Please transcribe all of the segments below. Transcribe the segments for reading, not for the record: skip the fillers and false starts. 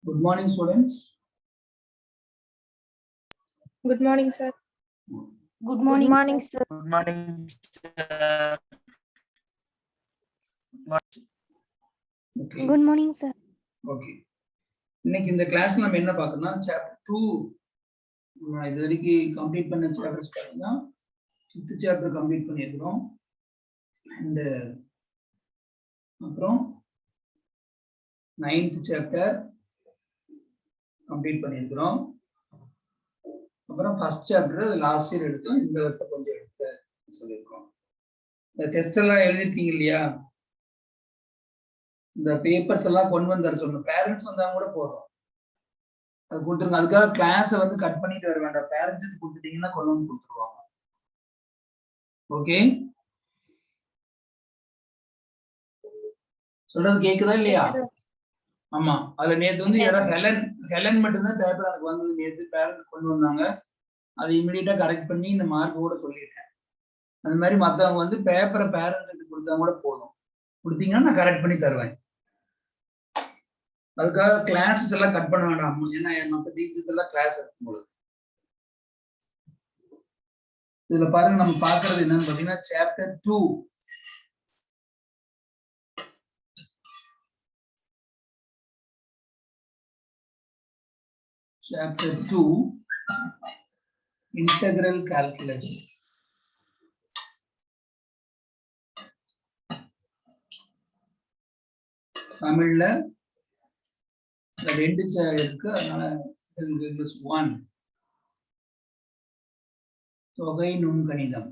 Good morning, students. Good morning, sir. Good morning, sir. Good morning, sir. Okay. Good morning, sir. Okay. இன்னைக்கு இந்த கிளாஸ்ல நம்ம என்ன பார்க்கணும்னா சாப்டர் 2 நான் இது வரைக்கும் கம்ப்ளீட் பண்ண சாப்டர்ஸ் பார்த்தீங்கன்னா 5th சாப்டர் கம்ப்ளீட் பண்ணியிருக்கிறோம். அண்ட் அப்புறம் 9th சாப்டர் கம்ப்ளீட் பண்ணியிருக்கிறோம். அப்புறம் ஃபர்ஸ்ட் சாப்டர் லாஸ்ட் இயர் எடுத்தோம், இந்த வருஷம் கொஞ்சம் எடுத்து சொல்லியிருக்கோம். இந்த டெஸ்ட் எல்லாம் எழுதிருக்கீங்க இல்லையா? இந்த பேப்பர்ஸ் எல்லாம் கொண்டு வந்தாரு சொல்லணும். பேரண்ட்ஸ் வந்தா கூட போதும், அது கொடுத்துருங்க. அதுக்காக கிளாஸை வந்து கட் பண்ணிட்டு வர வேண்டாம். பேரண்ட்ஸ் கொடுத்துட்டீங்கன்னா கொண்டு வந்து கொடுத்துருவாங்க. ஓகே, சொல்றது கேக்குதா இல்லையா? Yes, sir. ஆமா, அதுல நேத்து வந்து Yes, யாராவது sir. ஹெலன் மட்டும்தான் பேப்பர் எனக்கு வந்தது. நேத்து பேரண்ட் கொண்டு வந்தாங்க, அதை இமீடியட்டா கரெக்ட் பண்ணி இந்த மார்க் கூட சொல்லிட்டேன். அந்த மாதிரி மத்தவங்க வந்து பேப்பரை பேரண்ட்ஸுக்கு கொடுத்தா கூட போதும், கொடுத்தீங்கன்னா நான் கரெக்ட் பண்ணி தருவேன். அதுக்காக கிளாஸஸ் எல்லாம் கட் பண்ண வேண்டாம், ஏன்னா மற்ற டீச்சர்ஸ் எல்லாம் கிளாஸ் எடுக்கும்போது. இதுல பாருங்க, நம்ம பாக்குறது என்னன்னு பாத்தீங்கன்னா சாப்டர் 2. Chapter 2, Integral Calculus. தமிழ்ல ரெண்டு இருக்கு, அதனால 1 தொகை நுண்கணிதம்.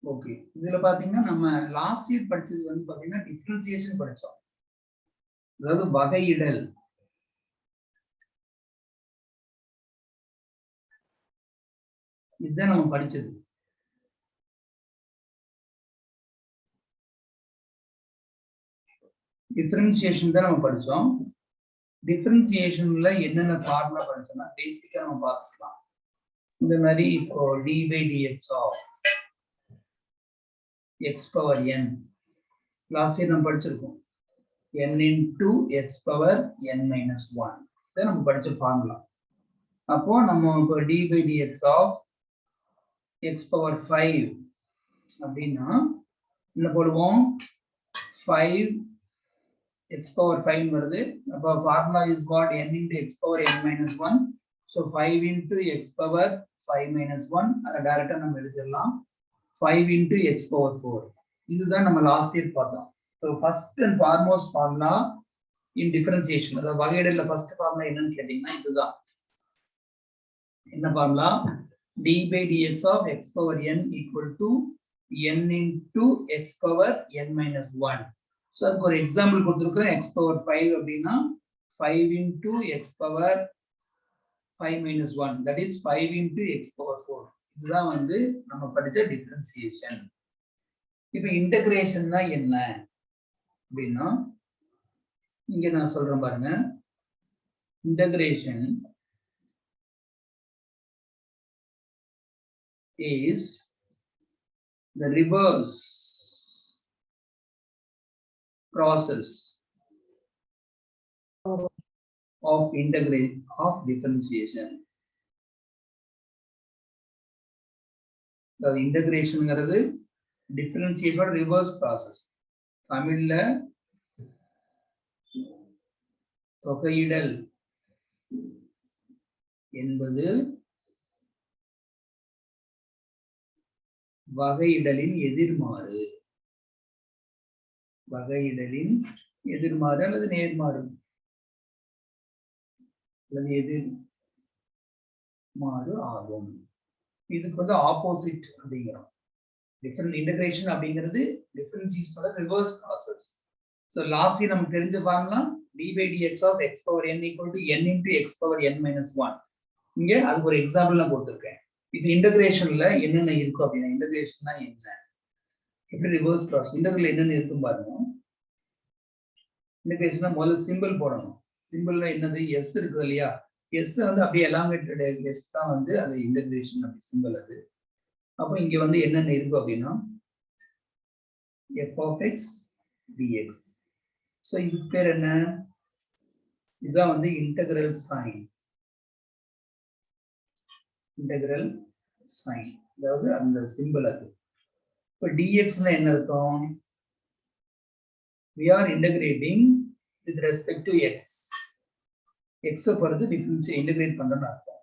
ஓகே, இதுல பாத்தீங்கன்னா நம்ம லாஸ்ட் இயர் படிச்சது வந்து பாத்தீங்கன்னா டிஃபரன்சியேஷன் படிச்சோம், அதாவது வகையிடல். இதுதான் நம்ம படிச்சது. டிஃபரன்சியேஷன் தான் நம்ம படிச்சோம். டிஃபரன்சியேஷன்ல என்னென்ன ஃபார்முலா படிச்சோம்னா பேசிக்கா நம்ம பார்த்துக்கலாம். இந்த மாதிரி இப்போ d/dx of x power n last year நம்ம படிச்சிருக்கோம். n into x power n minus 1 இதான் நம்ம படிச்ச ஃபார்முலா. அப்போ நம்ம இப்போ d/dx ஆஃப் x பவர் 5 அப்படின்னா என்ன போடுவோம்? 5 x power 5 வருது. அப்போ formula is what? n into x power n minus 1. so 5 into x power 5 minus 1 அதை டைரக்டா நம்ம எழுதிடலாம். 5 into x power 4. இதுதான் நம்ம லாஸ்ட் இயர் பார்த்தோம். So first and foremost formula in differentiation, அதாவது வகையிடல ஃபர்ஸ்ட் ஃபார்முலா என்னன்னு கேட்டீங்கன்னா இதுதான். என்ன formula? d/dx of x power n equal to n into x power n minus 1. So அதுக்கு ஒரு எக்ஸாம்பிள் கொடுத்துருக்கேன். x பவர் 5 அப்படின்னா 5 into x power 5 minus 1, that is 5 into x power 4. இதுதான் வந்து நம்ம படிச்ச டிஃபரன்சியேஷன். இப்போ இன்டகிரேஷன்னா என்ன அப்படின்னா இங்க நான் சொல்றேன் பாருங்க. Integration is the reverse process of integration of differentiation. The integration ங்கிறது differentiation reverse process. தமிழ்ல தொகையிடல் என்பது வகையிடலின் எதிர்மாறு. வகையிடலின் எதிர்மாறு அல்லது நேர்மாறு அல்லது எதிர்மாறு ஆகும். இதுக்கு வந்து ஆப்போசிட் அப்படிங்கிறோம். டிஃபரண்ட் இன்டகிரேஷன் அப்படிங்கிறது டிஃபரன்சியேஷனோட reverse process. So last year நமக்கு தெரிஞ்ச formula d/dx of x power n equal to n into x power n minus 1. இங்க அதுக்கு ஒரு எக்ஸாம்பிள் நான் கொடுத்துருக்கேன். இப்போ இன்டகிரேஷன்ல என்னென்ன இருக்கும் அப்படின்னா, இன்டகிரேஷன்னா என்ன, எப்படி ரிவர்ஸ் ப்ராசஸ், இன்டகிரல் என்னென்ன இருக்கும் பாருங்க. இன்டகிரேஷன் முதல்ல சிம்பிள் போடணும். சிம்பிள்ல என்னது எஸ் இருக்குது இல்லையா, எஸ் வந்து அப்படியே எலாங்கேட்டட் எஸ் தான் வந்து அது இன்டகிரேஷன் அப்படி சிம்பிள் அது. அப்போ இங்க வந்து என்னென்ன இருக்கு அப்படின்னா f of x dx. So இதுக்கு பேர் என்ன, இதுதான் வந்து இன்டகிரல் சைன். இன்டகிரல் சைன் அதாவது அந்த சிம்பிள் அது. இப்போ dxனா என்ன அர்த்தம், we are integrating with respect to x. x பொறுத்து டிஃபரன்ஸ் இன்டகிரேட் பண்றோம்னு அர்த்தம்.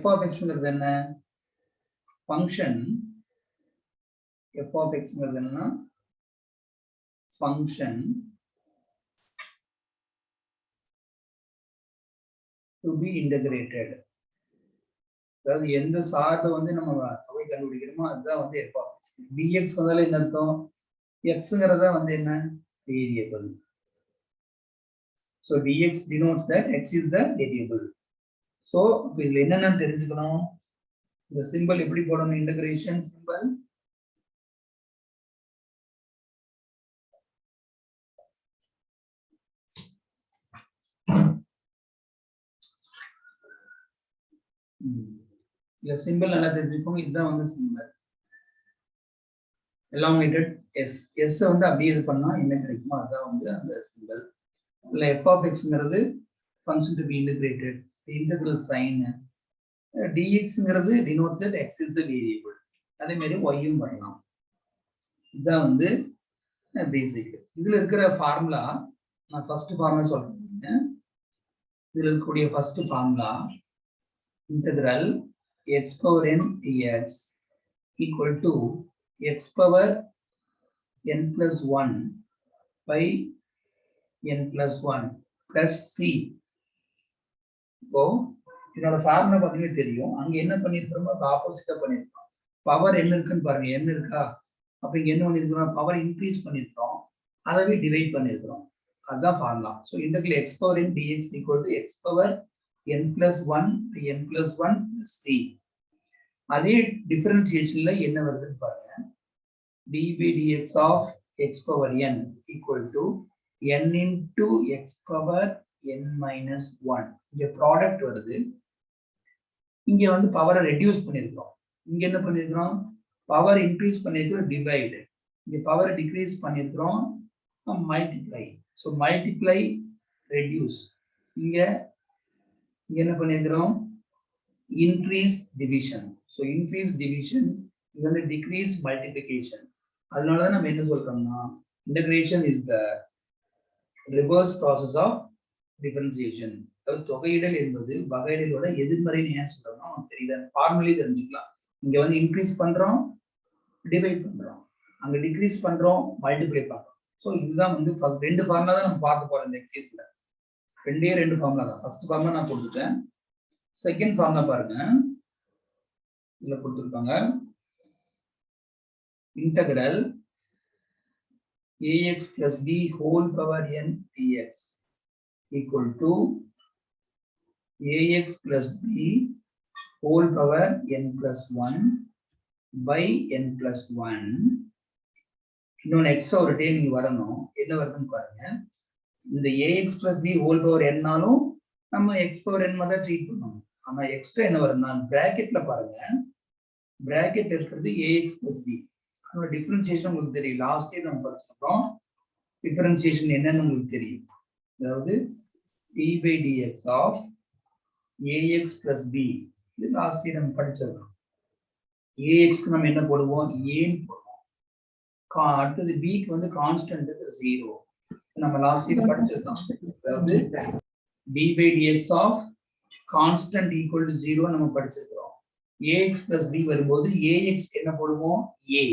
f of xங்கிறது என்ன, ஃபங்க்ஷன். f of xங்கிறது என்னன்னா ஃபங்க்ஷன் to be integrated. அதாவது எந்த சார்பை வந்து நம்ம தொகை கண்டுபிடிக்கிறோமோ அதுதான் வந்து f of x. dx வந்தாலும் என்ன அர்த்தம், xங்கிறத வந்து என்ன variable. So dx denotes that x is the variable. So இதுல என்னென்ன தெரிஞ்சுக்கணும், இந்த சிம்பிள் எப்படி போடணும், இன்டகிரேஷன் சிம்பிள் இல்ல சிம்பிள் நல்லா தெரிஞ்சுக்கோங்க. இதுதான் வந்து சிம்பிள் elongated s. s வந்து அப்படியே இது பண்ணா என்ன கிடைக்குமோ அதுதான் வந்து அந்த சிம்பிள். இல்ல f of xங்கிறது function to be integrated, the integral sign. dxங்கிறது denotes that x is the variable. அதே மாதிரி y-யும் பண்ணலாம். இதுதான் வந்து பேசிக். இதுல இருக்கிற ஃபார்முலா நான் ஃபர்ஸ்ட் ஃபார்முலா சொல்றேன். இதுல இருக்கக்கூடிய first formula integral x power n dx equal to x power n plus 1 by n plus 1 plus c. இப்போ இதோட ஃபார்முலா பார்த்தீங்கன்னா தெரியும், அங்க என்ன பண்ணிருக்கோமோ அது ஆப்போசிட்டா பண்ணிருக்கோம். பவர் என்ன இருக்குன்னு பாருங்க, என்ன இருக்கா, அப்ப இங்க என்ன பண்ணிருக்கோம், பவர் இன்க்ரீஸ் பண்ணிருக்கோம், அதவே டிவைட் பண்ணிருக்கோம். அதுதான் formula. So integral x power n dx equal to x power n plus 1 by n plus 1 plus c. அதே டிஃபரன்சியேஷன்ல என்ன வருதுன்னு பாருங்க, d by dx of x power n equal to n into x power n minus 1. இங்க product வருது, இங்க வந்து பவரை reduce பண்ணிருக்கோம், இங்க என்ன பண்ணிருக்கிறோம் பவர் இன்க்ரீஸ் பண்ணிருக்கிறோம் டிவைட், இங்க பவர் டிக்ரீஸ் பண்ணிருக்கிறோம் மல்டிப்ளை. ஸோ மல்டிப்ளை ரெடியூஸ், இங்க என்ன பண்ணிருக்கிறோம் increase division. So increase division, இது வந்து டிக்ரீஸ் மல்டிப்ளிகேஷன். அதனாலதான் நம்ம என்ன சொல்றோம்னா integration is the reverse process of differentiation. அதாவது தொகையிடல் என்பது வகையிடலோட எதிர்மறைன்னு ஏன் சொல்றோம்னா நமக்கு தெரியுது, ஃபார்முலே தெரிஞ்சுக்கலாம். இங்க வந்து இன்க்ரீஸ் பண்றோம் டிவைட் பண்றோம், அங்க டிக்ரீஸ் பண்றோம் மல்டிப்ளை பண்றோம். ஸோ இதுதான் வந்து ரெண்டு ஃபார்முலா தான் நம்ம பார்க்க போறோம் இந்த எக்ஸசைஸ்ல. ரெண்டு ஃபார்முலா தான். ஃபர்ஸ்ட் ஃபார்முலா நான் கொடுத்துட்டேன், செகண்ட் ஃபார்முலா பாருங்க இதுல கொடுத்துருக்காங்க. integral ax plus b whole power n dx equal to ax plus b whole power n plus 1 by n plus 1. இன்னொன்று எக்ஸ்ட்ரா ஒரு டே நீங்க வரணும், என்ன வருதுன்னு பாருங்க. இந்த ax plus b whole power n-நாலும் நம்ம x power n மாதிரி ட்ரீட் பண்ணணும். ஆனா எக்ஸ்ட்ரா என்ன வரும்னா பிராக்கெட்ல பாருங்க, பிராக்கெட் இருக்கிறது ax plus b. அதோட டிஃபரன்சியேஷன் உங்களுக்கு தெரியும், லாஸ்ட் இயர் நம்ம படிச்சிருக்கோம். டிஃபரன்சியேஷன் என்னன்னு உங்களுக்கு தெரியும், அதாவது d by dx of ax plus b. இது லாஸ்ட் இயர் நம்ம படிச்சிருக்கோம். ax-க்கு நம்ம என்ன போடுவோம் ஏன்னு போடுவோம், அடுத்தது b-க்கு வந்து கான்ஸ்டன்ட் 0 நம்ம லாஸ்ட் இயர் படிச்சிருக்கோம். அதாவது d by dx of constant equal to 0 நம்ம படிச்சிருக்கிறோம். ax plus b வரும்போது ax என்ன போடுவோம் a,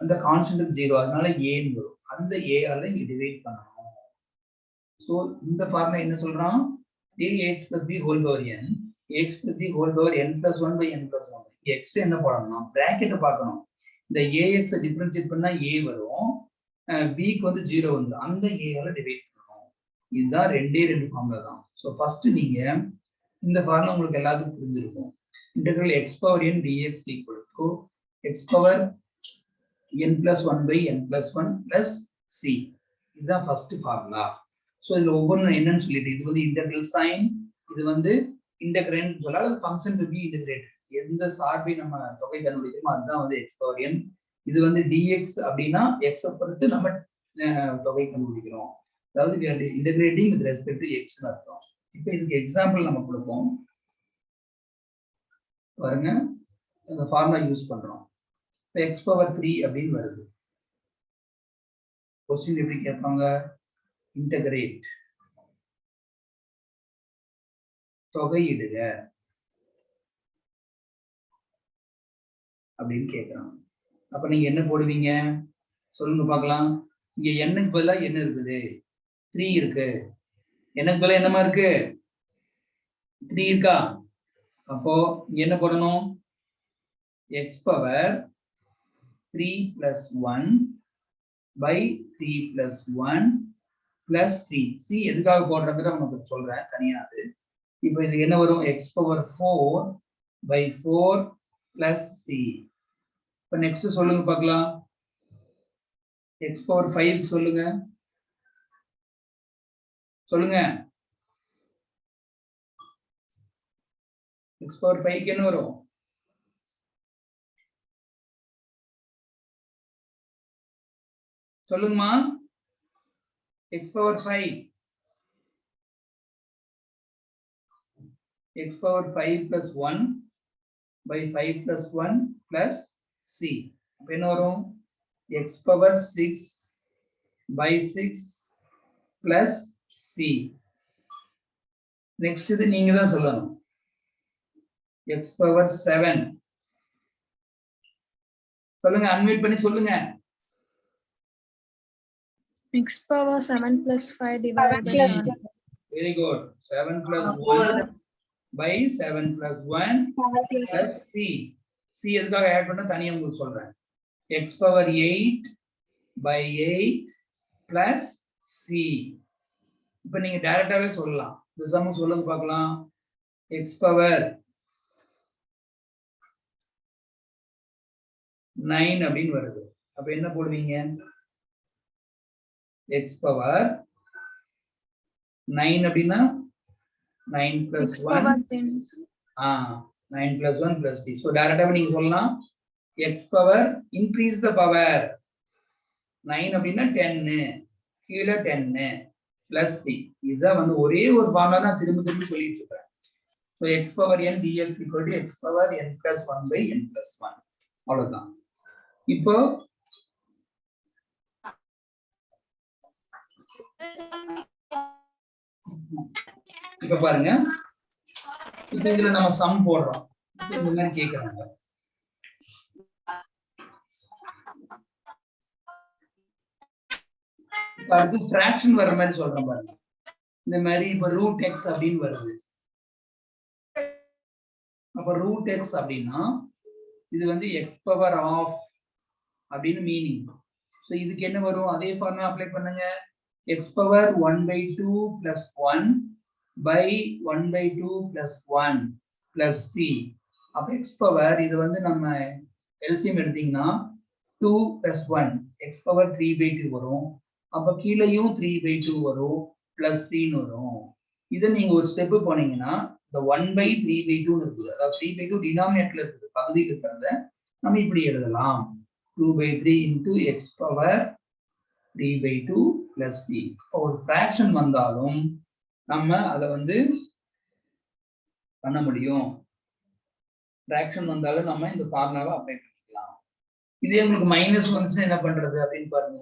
அந்த கான்ஸ்டன்ட் 0 அதனால a ன்னு வரும், அந்த a ஆல இங்க டிவைட் பண்ணணும். சோ இந்த ஃபார்முலா என்ன சொல்றான், ax plus b whole power n, ax plus b whole power n plus 1 by n plus 1. x என்ன போடணும்னா பிராக்கெட் பார்க்கணும், இந்த ax டிஃபரன்ஷியேட் பண்ணா a வரும், b க்கு வந்து 0 வந்து அந்த a ஆல டிவைட் பண்ணணும். இதுதான் ரெண்டு ஃபார்முலா தான். சோ ஃபர்ஸ்ட் நீங்க இந்த ஃபார்முலா உங்களுக்கு எல்லாத்துக்கும் புரிஞ்சிருக்கும். integral x power n dx equal to x power n plus 1 by n plus 1 plus c. இதுதான் ஃபர்ஸ்ட் ஃபார்முலா. ஸோ இதுல ஒவ்வொன்றும் என்னன்னு சொல்லிட்டு இது வந்து இன்டெகிரல் சைன், இது வந்து இன்டெகிரண்ட் சொல்லலாம், அது ஃபங்க்ஷன் டு பி இன்டெகிரேட். எந்த சார்பை நம்ம தொகை கண்டுபிடிக்கிறோமோ அதுதான் வந்து எக்ஸ் பவர் என். இது வந்து டிஎக்ஸ் அப்படின்னா எக்ஸை பொறுத்து நம்ம தொகை கண்டுபிடிக்கிறோம். அதாவது இன்டெகிரேட்டிங் வித் ரெஸ்பெக்ட் டு எக்ஸ்னு அர்த்தம். இப்போ இதுக்கு எக்ஸாம்பிள் நம்ம கொடுப்போம் பாருங்க. இந்த ஃபார்முலா யூஸ் பண்றோம். இப்போ எக்ஸ் பவர் 3 அப்படின்னு வருது. கொஸ்டின் எப்படி கேட்பாங்க? இன்டகிரேட், தொகையிடுக அப்படின்னு கேட்கறாங்க. அப்ப நீங்க என்ன போடுவீங்க சொல்லுங்க பார்க்கலாம். இங்க எண்ணுக்கு பதிலா என்ன இருக்குது? 3 இருக்கு. எனக்கு பதிலா என்னமா இருக்கு? 3 இருக்கா? அப்போ என்ன போடணும்? X power 3 plus 1 by 3 plus 1 plus c. c எதுக்காக போடுறதுன்னு உங்களுக்கு சொல்றேன் தனியா. அது இப்போ இது என்ன வரும்? X power 4 by 4 plus c. இப்போ நெக்ஸ்ட் சொல்லுங்க பார்க்கலாம். எக்ஸ் பவர் 5 சொல்லுங்க சொல்லுங்க. எக்ஸ் பவர் 5 என்ன வரும்? சொல்லுங்கம்மா. x power 5 x power 5 plus 1 by 5 plus 1 plus c. அப்ப என்ன வரும்? x power 6 by 6 plus c. Next இது நீங்க தான் சொல்லணும். x power 7 சொல்லுங்க, அன்மியூட் பண்ணி சொல்லுங்க. X power 7 plus 5 divided by 7. Very good. 7 plus 1 by 7 plus 1 plus c. c எதுக்காக ஆட் பண்ண தனியா உங்களுக்கு சொல்றேன். x power 8 by 8 plus c. இப்போ நீங்க டைரக்டாவே சொல்லலாம். இந்த சமம் சொல்லுங்க பார்க்கலாம். x power 9 அப்படின்னு வருது. அப்ப என்ன போடுவீங்க? x power 9 அப்படின்னா 9 plus X 1 power 10. 9 plus 1 plus c. so டைரக்டா நீங்க சொல்லலாம் x power increase the power. 9 அப்படின்னா 10 கீழ 10 plus c. இதுதான் வந்து ஒரே ஒரு ஃபார்முலா தான் திரும்ப திரும்ப சொல்லிட்டு இருக்கேன். so x power n dx equal to x power n plus 1 by n plus 1. அவ்வளவுதான். இப்போ இப்ப பாருங்க. இப்ப இதுல நம்ம சம் போடுறோம். இந்த மாதிரி கேக்குறாங்க. அது ஃபிராக்ஷன் வர்ற மாதிரி சொல்றேன் பாருங்க. இந்த மாதிரி இப்ப ரூட் எக்ஸ் அப்படின்னு வருது. அப்ப ரூட் எக்ஸ் அப்படின்னா இது வந்து எக்ஸ் பவர் ஆஃப் அப்படின்னு மீனிங். ஸோ இதுக்கு என்ன வரும்? அதே ஃபார்முலா அப்ளை பண்ணுங்க. x power 1 by 2 plus 1 by 1 by 2 plus 1 plus c. அப்ப x power இது வந்து நம்ம LCM எடுத்தீங்கன்னா 2 plus 1 x power 3 by 2 வரும். அப்ப கீழேயும் 3 by 2 வரும் plus c ன்னு வரும். இதை நீங்க ஒரு ஸ்டெப் போனீங்கன்னா இந்த 1 by 3 by 2 இருக்குது. அதாவது 3 by 2 டினாமினேட்டர்ல இருக்குது, பகுதியில் இருக்கிறத நம்ம இப்படி எழுதலாம். 2 by 3 into x power 3 by 2 plus c. ஒரு fraction வந்தாலும் நம்ம அதை வந்து பண்ண முடியும். fraction வந்தாலும் நம்ம இந்த ஃபார்முலாவை அப்ளை பண்ணிக்கலாம். இதே உங்களுக்கு மைனஸ் வந்துச்சுன்னா என்ன பண்றது அப்படின்னு பாருங்க.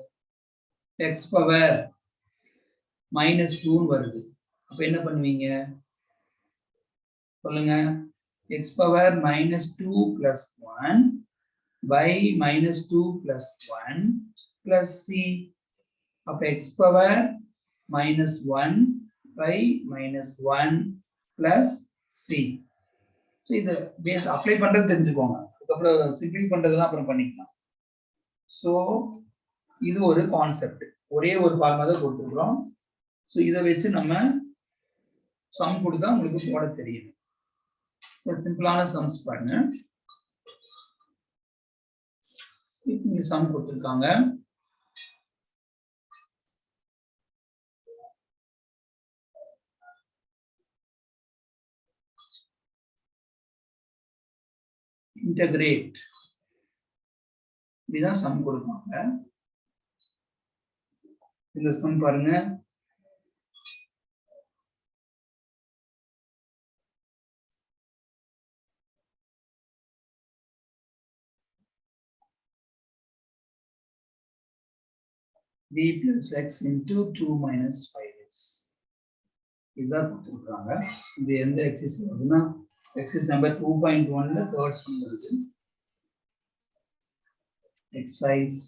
x பவர் -2 வருது. அப்ப என்ன பண்ணுவீங்க சொல்லுங்க. x power -2 plus 1 by -2 plus 1 plus c. அப்ப x power -1 by -1 plus c. So இது பேஸ் அப்ளை பண்றது தெரிஞ்சுக்கோங்க. அதுக்கப்புறம் சிம்பிள் பண்றதுலாம் அப்புறம் பண்ணிக்கலாம். ஸோ இது ஒரு கான்செப்ட். ஒரே ஒரு ஃபார்முலா தான் கொடுத்துருக்குறோம். ஸோ இதை வச்சு நம்ம சம் கொடுத்தா உங்களுக்கு போட தெரியும். சிம்பிளான சம்ஸ் பாருங்க. இங்க சம் கொடுத்துருக்காங்க. integrate இதுதான் சம் கொடுப்பாங்க. இந்த சம் பாருங்க, b plus x into 2 minus 5x இதுதான் கொடுத்துருக்காங்க. இது எந்த எக்ஸைஸ் வருதுன்னா எக்ஸைஸ் நம்பர் 2.1ல தேர்ட் சம் வருது. எக்ஸைஸ்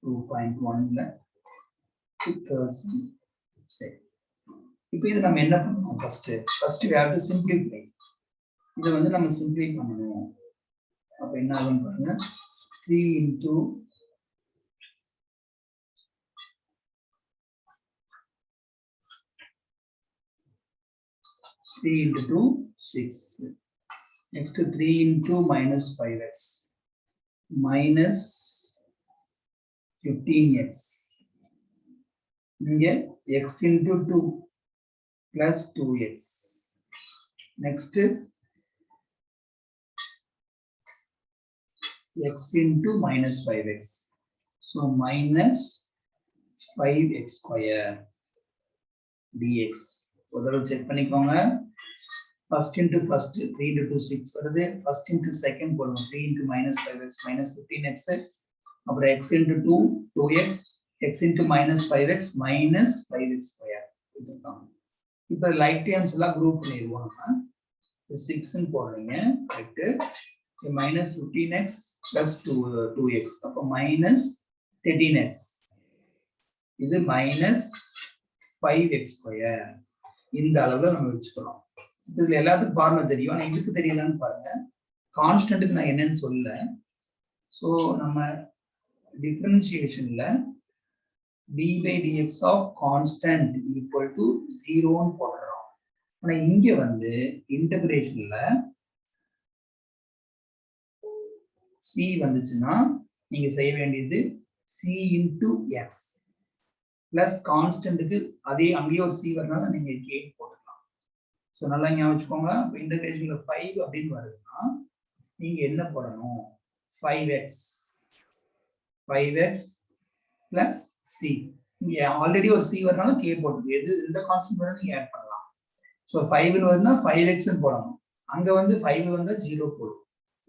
2.1ல தேர்ட் சம். சரி, இப்போ இது நம்ம என்ன பண்ணணும்? First we have to simplify. இதை வந்து நம்ம சிம்பிளை பண்ணணும். அப்ப என்ன ஆகும் பாருங்க, 3 into 2, 6. Next 3 into minus 5x minus 15x. இங்க x into 2 plus 2x. Next x into minus 5x. So minus 5x square dx. ஒரு தடவை செக் பண்ணிக்கோங்க. First into first 3 into 2 6 வருது. First into second போடுவோம் 3 into minus 5x minus 15x. அப்புறம் x into 2 2x, x into minus 5x minus 5x square கொடுத்துருக்காங்க. இப்போ light terms எல்லாம் group பண்ணிடுவோம். நம்ம 6 ன்னு போடுறீங்க, correct. minus 15x plus 2x, அப்போ minus 13x. இது minus 5x square. இந்த அளவுல நம்ம வச்சுக்கிறோம். இதுல எல்லாத்துக்கும் ஃபார்முலா தெரியும், ஆனா இதுக்கு தெரியலன்னு பாருங்க. கான்ஸ்டன்ட்டுக்கு நான் என்னன்னு சொல்லல. ஸோ நம்ம டிஃபரன்சியேஷன்ல d by dx of constant equal to 0ன்னு போடுறோம். ஆனா இங்க வந்து இன்டகிரேஷன்ல c வந்துச்சுன்னா நீங்க செய்ய வேண்டியது c into x பிளஸ் கான்ஸ்டன்ட்டுக்கு அதே அங்கேயே ஒரு c வரனால நீங்க k போட்டுக்கலாம். ஸோ நல்லா ஞாபகம் வச்சுக்கோங்க. இப்போ இன்டகிரேஷன்ல 5 அப்படின்னு வருதுன்னா நீங்க என்ன போடணும்? 5x plus c. இங்க ஆல்ரெடி ஒரு c வரனால k போட்டுது. எது இந்த கான்ஸ்டன்ட் வேணா நீங்க ஆட் பண்ணலாம். ஸோ 5 வருதுன்னா 5x போடணும். அங்க வந்து 5 வந்தா 0 போடும்.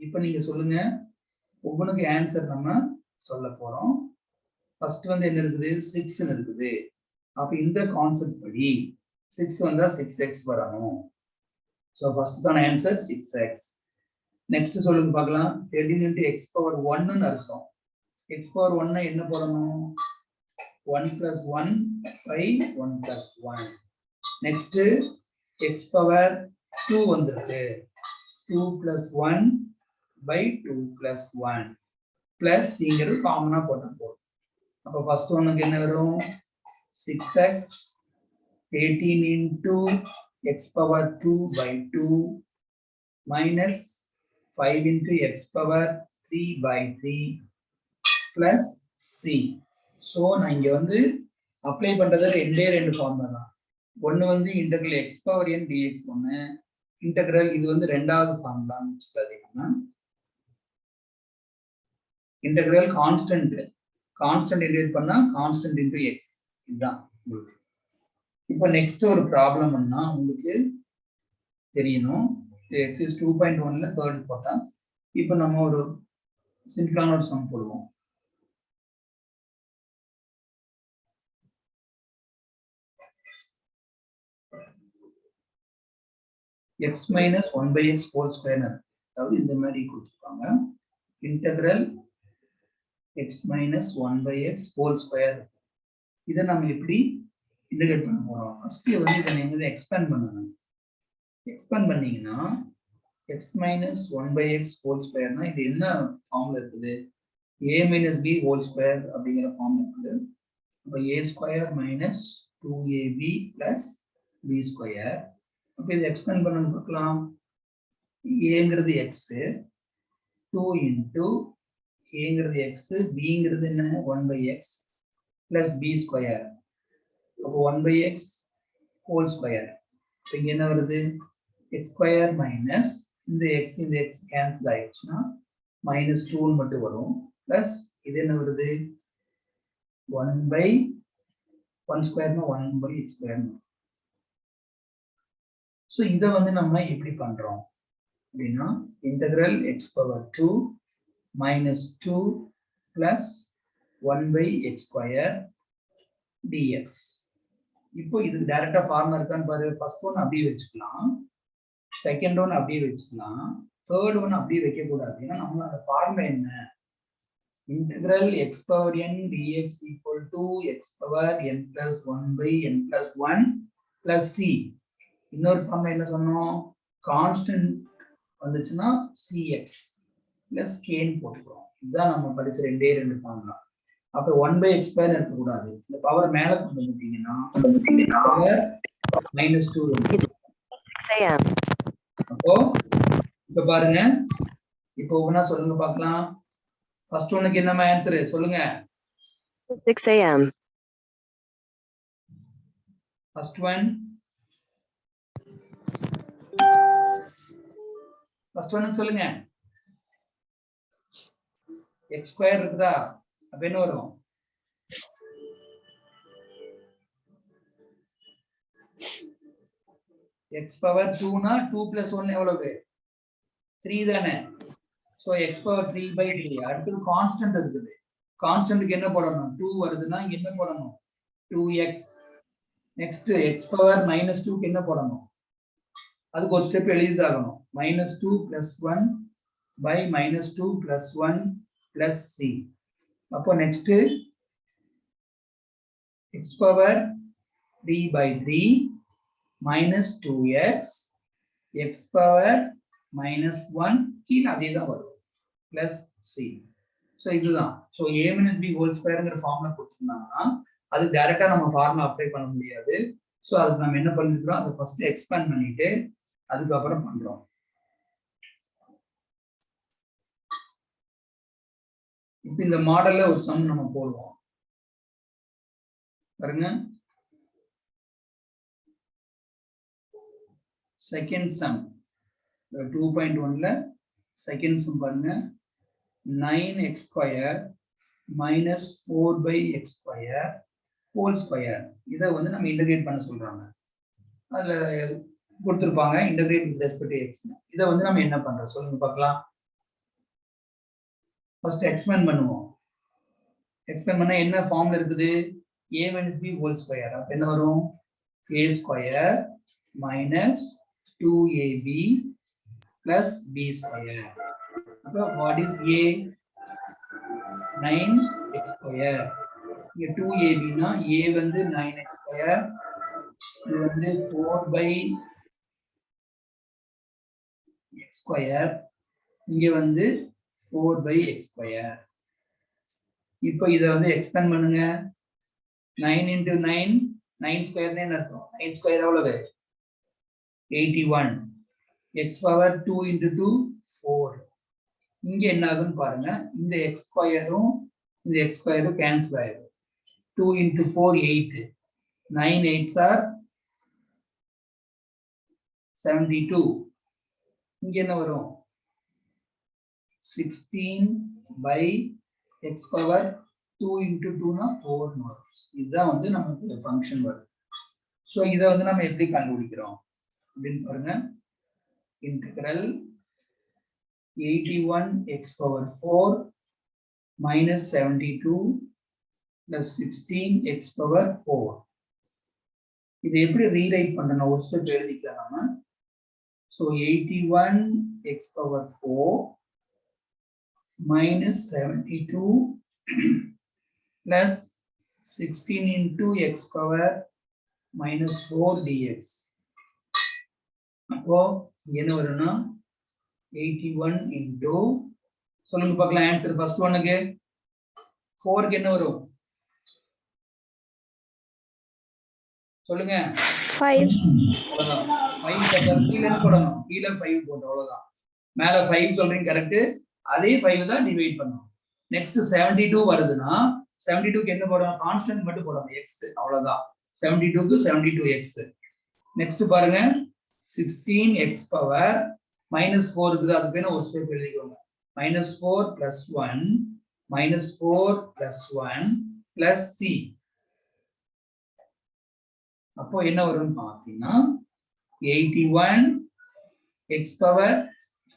இப்போ நீங்க சொல்லுங்க, ஒவ்வொன்றுக்கு ஆன்சர் நம்ம சொல்ல போறோம். ஃபர்ஸ்ட் வந்து என்ன இருக்குது? 6 இருக்குது. அப்ப இந்த கான்செப்ட் படி 6 வந்தா 6x வரணும். So ஃபர்ஸ்ட்கான answer 6x. நெக்ஸ்ட் சொல்லுங்க பார்க்கலாம். 13 into x power 1ன்னு அர்த்தம். x power 1 என்ன போடணும்? 1 plus 1 by 1 plus 1. Next x power 2 வந்திருக்கு. 2 plus 1 by 2 plus 1 plus இங்கிறது காமனா போட்டா போதும். அப்ப ஃபர்ஸ்ட் ஒன்னுக்கு என்ன வரும்? 6x 18 into x power 2 by 2 minus 5 into x power 3 by 3 plus c. So நான் இங்க வந்து அப்ளை பண்றது ரெண்டு ஃபார்முலா தான். ஒன்னு வந்து integral x power n dx ஒன்னு, இன்டெகிரல் இது வந்து ரெண்டாவது ஃபார்முலான்னு வச்சுக்காதீங்கன்னா. இன்டெகிரல் கான்ஸ்டன்ட் இன்டெகிரேட் பண்ணா கான்ஸ்டன்ட் இன்டு x இதுதான் உங்களுக்கு. இப்போ நெக்ஸ்ட் ஒரு ப்ராப்ளம் பண்ணா உங்களுக்கு தெரியணும். எக்ஸைஸ் 2.1ல தேர்ட் போட்டா. இப்போ நம்ம ஒரு சிம்பிளான ஒரு சம் போடுவோம். x minus 1 by x whole square, அதாவது இந்த மாதிரி கொடுத்துருக்காங்க. Integral x minus 1 by x whole square. இதை நம்ம எப்படி இன்டெகிரேட் பண்ண போறோம்? ஃபர்ஸ்ட் வந்து இதை நீங்க எக்ஸ்பேண்ட் பண்ணணும். எக்ஸ்பேண்ட் பண்ணீங்கன்னா x minus 1 by x whole squareனா இது என்ன ஃபார்ம்ல இருக்குது? a minus b whole square அப்படிங்கிற ஃபார்ம் இருக்குது. அப்ப a square minus 2ab plus b square. அப்ப இதை எக்ஸ்பேண்ட் பண்ணணும் பார்க்கலாம். a-ங்கிறது x, 2 into a-ங்கிறது x, b-ங்கிறது என்ன? 1 by x plus b square. அப்போ 1 by x whole square. இங்க என்ன வருது? x square minus இந்த x கேன்சல் ஆயிடுச்சுன்னா -2 மட்டும் வரும். பிளஸ் இது என்ன வருது 1/1 ஸ்கொயர்னா 1/x ஸ்கொயர். ஸோ இதை வந்து நம்ம எப்படி பண்றோம் அப்படின்னா integral x power 2 minus 2 plus 1/x square dx. இப்போ இதுக்கு டைரக்டா ஃபார்முலா இருக்கான்னு பாரு. ஃபர்ஸ்ட் ஒன் அப்படியே வச்சுக்கலாம், செகண்ட் ஒன் அப்படியே வச்சுக்கலாம், தேர்ட் ஒன் அப்படியே வைக்க கூடாது. ஏன்னா நம்மளோட ஃபார்முலா என்ன, integral x power n dx equal to x power n plus 1/n plus 1 plus c. இன்னொரு ஃபார்முலா என்ன சொன்னோம், கான்ஸ்டன்ட் வந்துச்சுன்னா cx plus k ன்னு போட்டுக்கிறோம். இதுதான் நம்ம படிச்ச ரெண்டே ஃபார்முலா. அப்ப 1/x ஸ்கொயர் இருக்க கூடாது, இந்த பவர் மேல கொண்டு வந்துட்டீங்கன்னா பவர் -2 வரும். அப்போ இப்ப பாருங்க, இப்போ ஒவ்வொன்றா சொல்லுங்க பார்க்கலாம். ஃபர்ஸ்ட் ஒன்னுக்கு என்னமா ஆன்சர் சொல்லுங்க. 6 a.m. ஃபர்ஸ்ட் ஒன் சொல்லுங்க. x ஸ்கொயர் இருக்குதா, அப்ப என்ன வரும், x பவர் 2 னா 2 plus 1 எவ்வளவு 3 தானே. So x power 3/3. அடுத்து கான்ஸ்டன்ட் இருக்குது, கான்ஸ்டன்ட்க்கு என்ன போடணும், 2 வருதுன்னா இங்க என்ன போடணும் 2x. நெக்ஸ்ட் x பவர் -2 க்கு என்ன போடணும், அதுக்கு ஒரு step எழுதிதாகணும். -2 plus 1 by -2 plus 1 plus c. அப்போ next x power 3/3 minus 2x x power -1 கீழே அதே தான் வரும் plus c. ஸோ இதுதான். So a minus b whole ஸ்கொயர்ங்கிற ஃபார்முலா கொடுத்துருந்தாங்கன்னா அது டைரக்டா நம்ம ஃபார்முலா அப்ளை பண்ண முடியாது. ஸோ அதுக்கு நம்ம என்ன பண்ணிருக்கிறோம், அதை ஃபர்ஸ்ட் எக்ஸ்பேண்ட் பண்ணிட்டு அதுக்கப்புறம் பண்றோம். இப்போ இந்த மாடல்ல ஒரு சம் நம்ம போடுவோம் பாருங்க. செகண்ட் சம் 2.1ல செகண்ட் சம் பாருங்க. 9x square minus 4/x square whole square. இதை வந்து நம்ம இன்டகிரேட் பண்ண சொல்றாங்க. அதுல கொடுத்துருப்பாங்க integrate with respect to x. இதை வந்து நம்ம என்ன பண்றோம் சொல்லுங்க பார்க்கலாம். ஃபர்ஸ்ட் எக்ஸ்பேண்ட் பண்ணுவோம். எக்ஸ்பேண்ட் பண்ணா என்ன ஃபார்ம்ல இருக்குது, a minus b whole square. அப்ப என்ன வரும், a square minus 2ab plus b square. அப்ப what is a, 9x square. இங்க 2ab னா a வந்து 9x square, இது வந்து 4/x square, இங்க வந்து 4/x square. இப்போ இத வந்து எக்ஸ்பேண்ட் பண்ணுங்க. 9 into 9 9 ஸ்கொயர்னே அர்த்தம். 9 ஸ்கொயர் எவ்வளவு 81. x power 2 into 2 4. இங்க என்ன ஆகும்னு பாருங்க, இந்த x ஸ்கொயரும் இந்த x ஸ்கொயரும் கேன்சல் ஆயிடும். 2 into 4 8. 9 8s are 72. இங்க என்ன வரும் 16/x பவர் 2 into 2 னா 4 வரும். இதுதான் வந்து நமக்கு ஃபங்க்ஷன் வரும். ஸோ இதை வந்து நம்ம எப்படி கண்டுபிடிக்கிறோம் அப்படின்னு பாருங்க. Integral 81x power 4 minus 72 plus 16x power 4. இது எப்படி ரீரைட் பண்ணணும், ஒரு ஸ்டெப் எழுதிக்கலாம் நம்ம. So 81x power 4 minus 72 plus 16 into x power minus 4 dx. அப்போ என்ன வரும்னா 81 into சொல்லுங்க பார்க்கலாம் ஆன்சர். ஃபர்ஸ்ட் ஒன்னுக்கு 4க்கு என்ன வரும் சொல்லுங்க 5. அவ்வளவுதான். 5 பக்கம் கீழே போடணும், கீழே 5 போட்டோம் அவ்வளவுதான். மேல 5 சொல்றீங்க கரெக்ட், அதே 5 தான் டிவைட் பண்ணணும். நெக்ஸ்ட் 72 வருதுன்னா 72க்கு என்ன போடணும், கான்ஸ்டன்ட் மட்டும் போடணும் x, அவ்வளவுதான். 72க்கு 72x. நெக்ஸ்ட் பாருங்க 16x பவர் -4 இருக்குது, அதுக்கு வேணா ஒரு ஸ்டெப் எழுதிக்கோங்க. -4 + 1 -4 + 1 + c. அப்போ என்ன வரும்னு பார்த்தீங்கன்னா 81 x power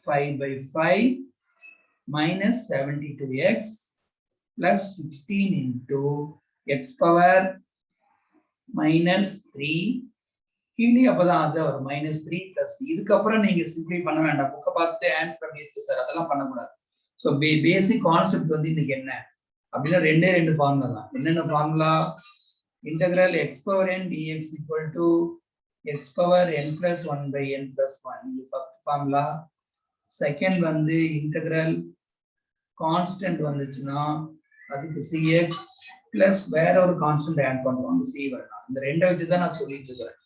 5/5 minus 72x plus 16 into x power minus 3. கீழே அப்பதான் அது வரும் -3 plus இதுக்கப்புறம் நீங்க சிம்பிளை பண்ண வேண்டாம். புக்கை பார்த்துட்டு ஆன்சர் அப்படி இருக்கு சார், அதெல்லாம் பண்ணக்கூடாது. ஸோ பேசிக் கான்செப்ட் வந்து இன்னைக்கு என்ன அப்படின்னா ரெண்டு ஃபார்முலா தான். என்னென்ன formula? integral x power n dx equal to x power n plus 1 by n plus 1. இது ஃபர்ஸ்ட் ஃபார்முலா. செகண்ட் வந்து இன்டெகிரல் கான்ஸ்டன்ட் வந்துச்சுன்னா அதுக்கு cx plus வேற ஒரு கான்ஸ்டன்ட் ஆட் பண்ணுவோம், அந்த c வரணும். இந்த ரெண்டை வச்சு தான் நான் சொல்லிட்டு இருக்கிறேன்.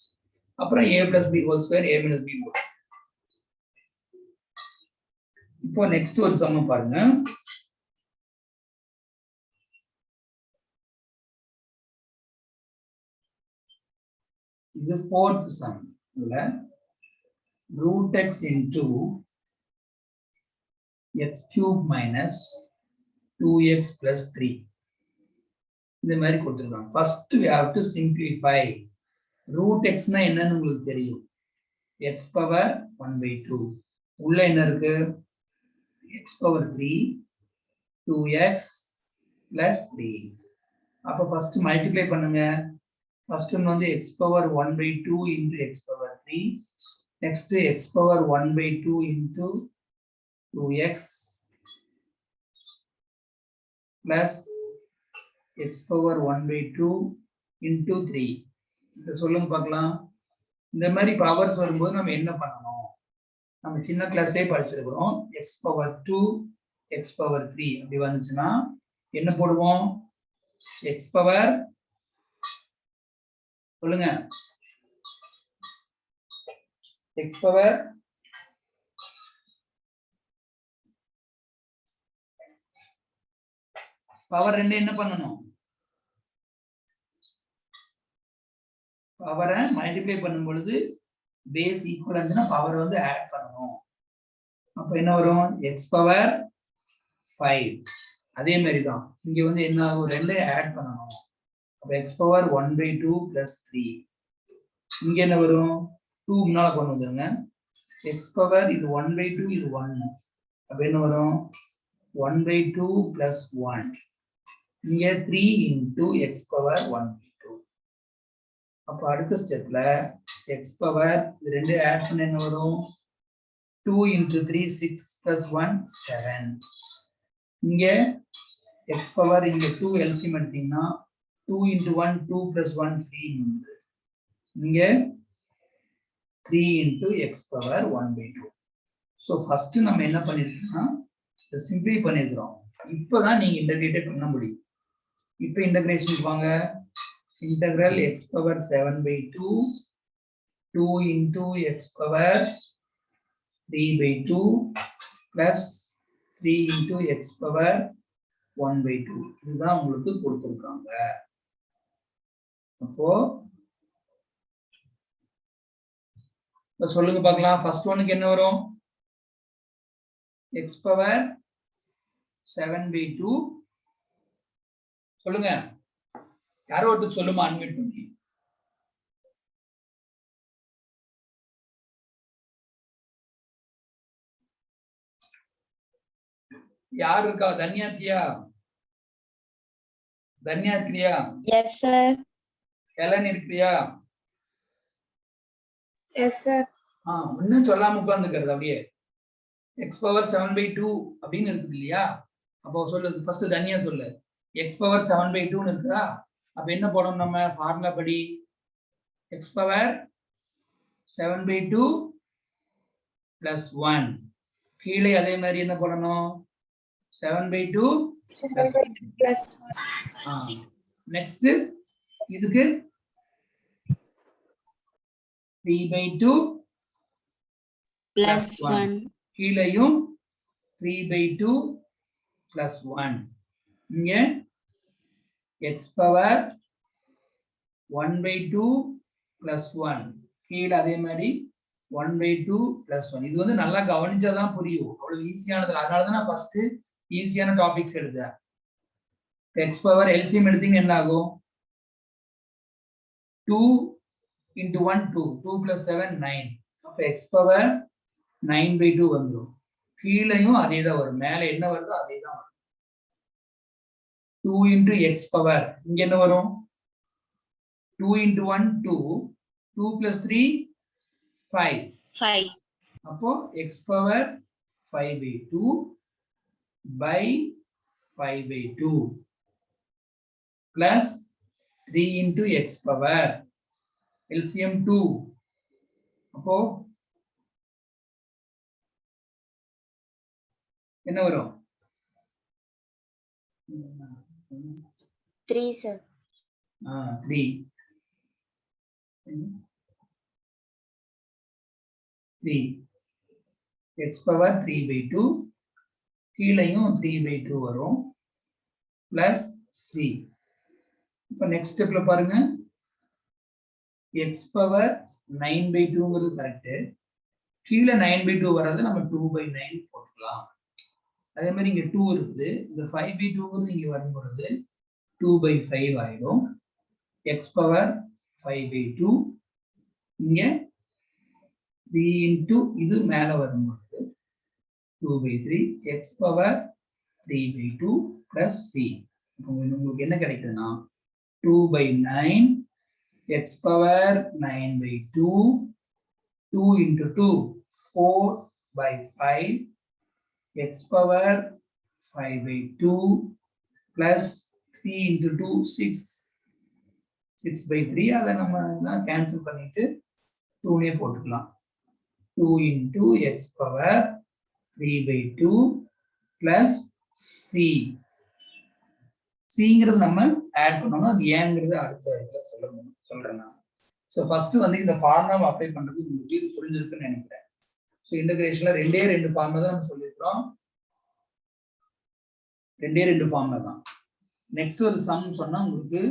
அப்புறம் a plus b whole square a minus b whole. இப்போ நெக்ஸ்ட் ஒரு சம்ம பாருங்க. இது fourth sum. இதுல root x into x cube minus 2x plus 3 இந்த மாதிரி கொடுத்துருக்காங்க. First we have to simplify. root x னா என்னன்னு உங்களுக்கு தெரியும், x power 1/2. உள்ள என்ன இருக்கு? x power 3 2x plus 3. அப்ப ஃபர்ஸ்ட் மல்டிப்ளை பண்ணுங்க. ஃபர்ஸ்ட் ஒன் வந்து x power 1/2 into x power 3. next x power 1/2 into 2x plus x power 1/2 into 3. இத சொல்லுங்க பார்க்கலாம். இந்த மாதிரி பவர்ஸ் வரும்போது நம்ம என்ன பண்ணணும்? நம்ம சின்ன கிளாஸ்லயே படிச்சிருக்கிறோம். x power 2 x power 3 அப்படி வந்துச்சுன்னா என்ன போடுவோம்? x power சொல்லுங்க, x power பவர் 2 என்ன பண்ணணும்? பவரை மல்டிப்ளை பண்ணும் பொழுது பேஸ் ஈக்குவல் இருந்துச்சுன்னா பவர் வந்து ஆட் பண்ணணும். அப்ப என்ன வரும்? x power 5. அதே மாதிரி தான் இங்க வந்து என்ன ஆகும்? 2 ஆட் பண்ணணும். அப்ப x பவர் 1/2 plus 3. இங்க என்ன வரும்? 2 முன்னால கொண்டு வந்துருங்க. x பவர் இது 1/2 இது 1. அப்ப என்ன வரும்? 1/2 plus 1. இங்க 3 into x பவர் 1/2. அப்ப அடுத்த ஸ்டெப்ல x பவர் இது 2 ஆட் பண்ண என்ன வரும்? 2 into 3 6 plus 1 7. இங்க x பவர் இங்க 2 LCM எடுத்தீங்கன்னா 2 into 1 2 plus 1 3 வந்து இங்க 3 into x power 1/2. So first நம்ம என்ன பண்ணிருக்கோம்னா சிம்பிளை பண்ணிருக்கிறோம். இப்பதான் நீங்க இன்டகிரேட் பண்ண முடியும். இப்போ இன்டகிரேஷன் வாங்க. integral x power 7/2 2 into x power 3/2 plus 3 into x power 1/2. இதுதான் உங்களுக்கு கொடுத்திருக்காங்க. அப்போ சொல்லுங்க பார்க்கலாம். ஃபர்ஸ்ட் ஒன்னுக்கு என்ன வரும்? x power 7/2 சொல்லுங்க. யாரோ ஒருத்தர் சொல்லுமா, அன்மியூட் பண்ணி. யார் இருக்கா? தன்யா இருக்கியா? தன்யா இருக்கிறியா? Yes sir. ஹெலன் இருக்கிறியா? Yes sir. இன்னும் சொல்லாம உட்கார்ந்துக்கிறது அப்படியே. x பவர் 7/2 அப்படின்னு இருக்குது இல்லையா? அப்போ சொல்லு ஃபர்ஸ்ட் தன்யா சொல்லு. x பவர் 7/2 இருக்குதா? அப்ப என்ன போடணும் நம்ம ஃபார்முலா படி? x power 7/2 plus 1. கீழே அதே மாதிரி என்ன போடணும்? 7/2 plus 1. நெக்ஸ்ட் இதுக்கு 3/2 plus 1. கீழேயும் 3/2 plus 1. இங்க x பவர் 1/2 plus 1. கீழே அதே மாதிரி 1/2 + 1. இது வந்து நல்லா கவனிச்சாதான் புரியும். அவ்வளவு ஈஸியானது. அதனாலதான் நான் ஃபர்ஸ்ட் ஈஸியான டாபிக்ஸ் எடுத்தேன். x பவர் எல்சிஎம் எடுத்தீங்க என்ன ஆகும்? 2 × 1 2, 2 + 7 9. அப்ப x பவர் 9/2 வந்துரும். கீழையும் அதே தான் வரும். மேல என்ன வருதோ அதே தான் வரும். 2 × x பவர் இங்க என்ன வரும்? 2 × 1 2, 2 + 3 5. 5. அப்போ x power 5/2 by 5/2 plus 3 × x power LCM 2. அப்போ என்ன வரும்? 3 sir. 3. 3 x பவர் 3/2 கீழையும் 3/2 வரும் plus c. இப்ப நெக்ஸ்ட் ஸ்டெப்ல பாருங்க, x பவர் 9/2ங்கிறது கரெக்ட். கீழே 9/2 வராது, நம்ம 2/9 போட்டுக்கலாம். அதே மாதிரி இங்க 2 இருக்குது. இந்த 5/2ங்கிறது இங்க வரும்பொழுது 2/5 ஆயிடும். x பவர் 5/2 இங்க 3 × இது மேல வரும்பொழுது 2/3 x பவர் 3/2 plus c. உங்களுக்கு என்ன கிடைக்குதுன்னா 2/9 x power 9/2 2 × 2 4/5 x power 5/2 plus 3 × 2 6 6/3. அதை நம்ம கேன்சல் பண்ணிட்டு 2 போட்டுக்கலாம். 2 × x பவர் 3/2 plus c. cங்கிறது நம்ம ஆட் பண்ணணும். அது ஏங்கிறது அடுத்த இதுல சொல்றேன் நான். ஸோ ஃபர்ஸ்ட் வந்து இந்த ஃபார்முலா அப்ளை பண்றது உங்களுக்கு இது புரிஞ்சிருக்குன்னு நினைக்கிறேன். ஸோ இன்டகிரேஷன்ல 2 ஃபார்முலா தான் நம்ம சொல்லியிருக்கிறோம். 2 ஃபார்முலா தான். நெக்ஸ்ட் ஒரு சம் சொன்னா உங்களுக்கு